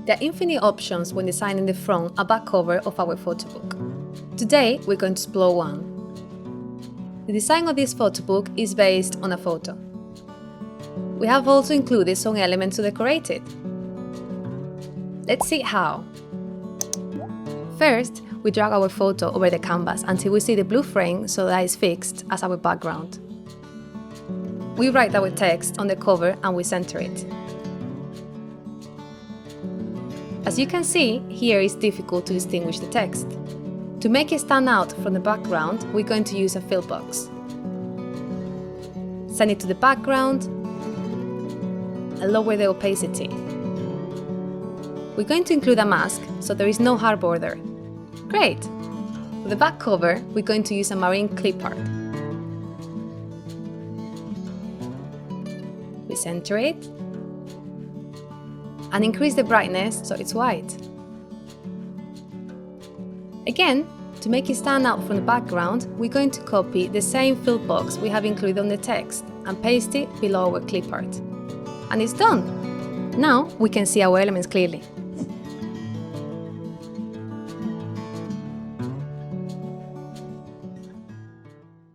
There are infinite options when designing the front and back cover of our photobook. Today, we're going to explore one. The design of this photobook is based on a photo. We have also included some elements to decorate it. Let's see how. First, we drag our photo over the canvas until we see the blue frame so that it's fixed as our background. We write our text on the cover and we center it. As you can see, here it's difficult to distinguish the text. To make it stand out from the background, we're going to use a fill box. Send it to the background and lower the opacity. We're going to include a mask, so there is no hard border. Great! For the back cover, we're going to use a marine clip art. We center it and increase the brightness so it's white. Again, to make it stand out from the background, we're going to copy the same fill box we have included on the text and paste it below our clip art. And it's done! Now we can see our elements clearly.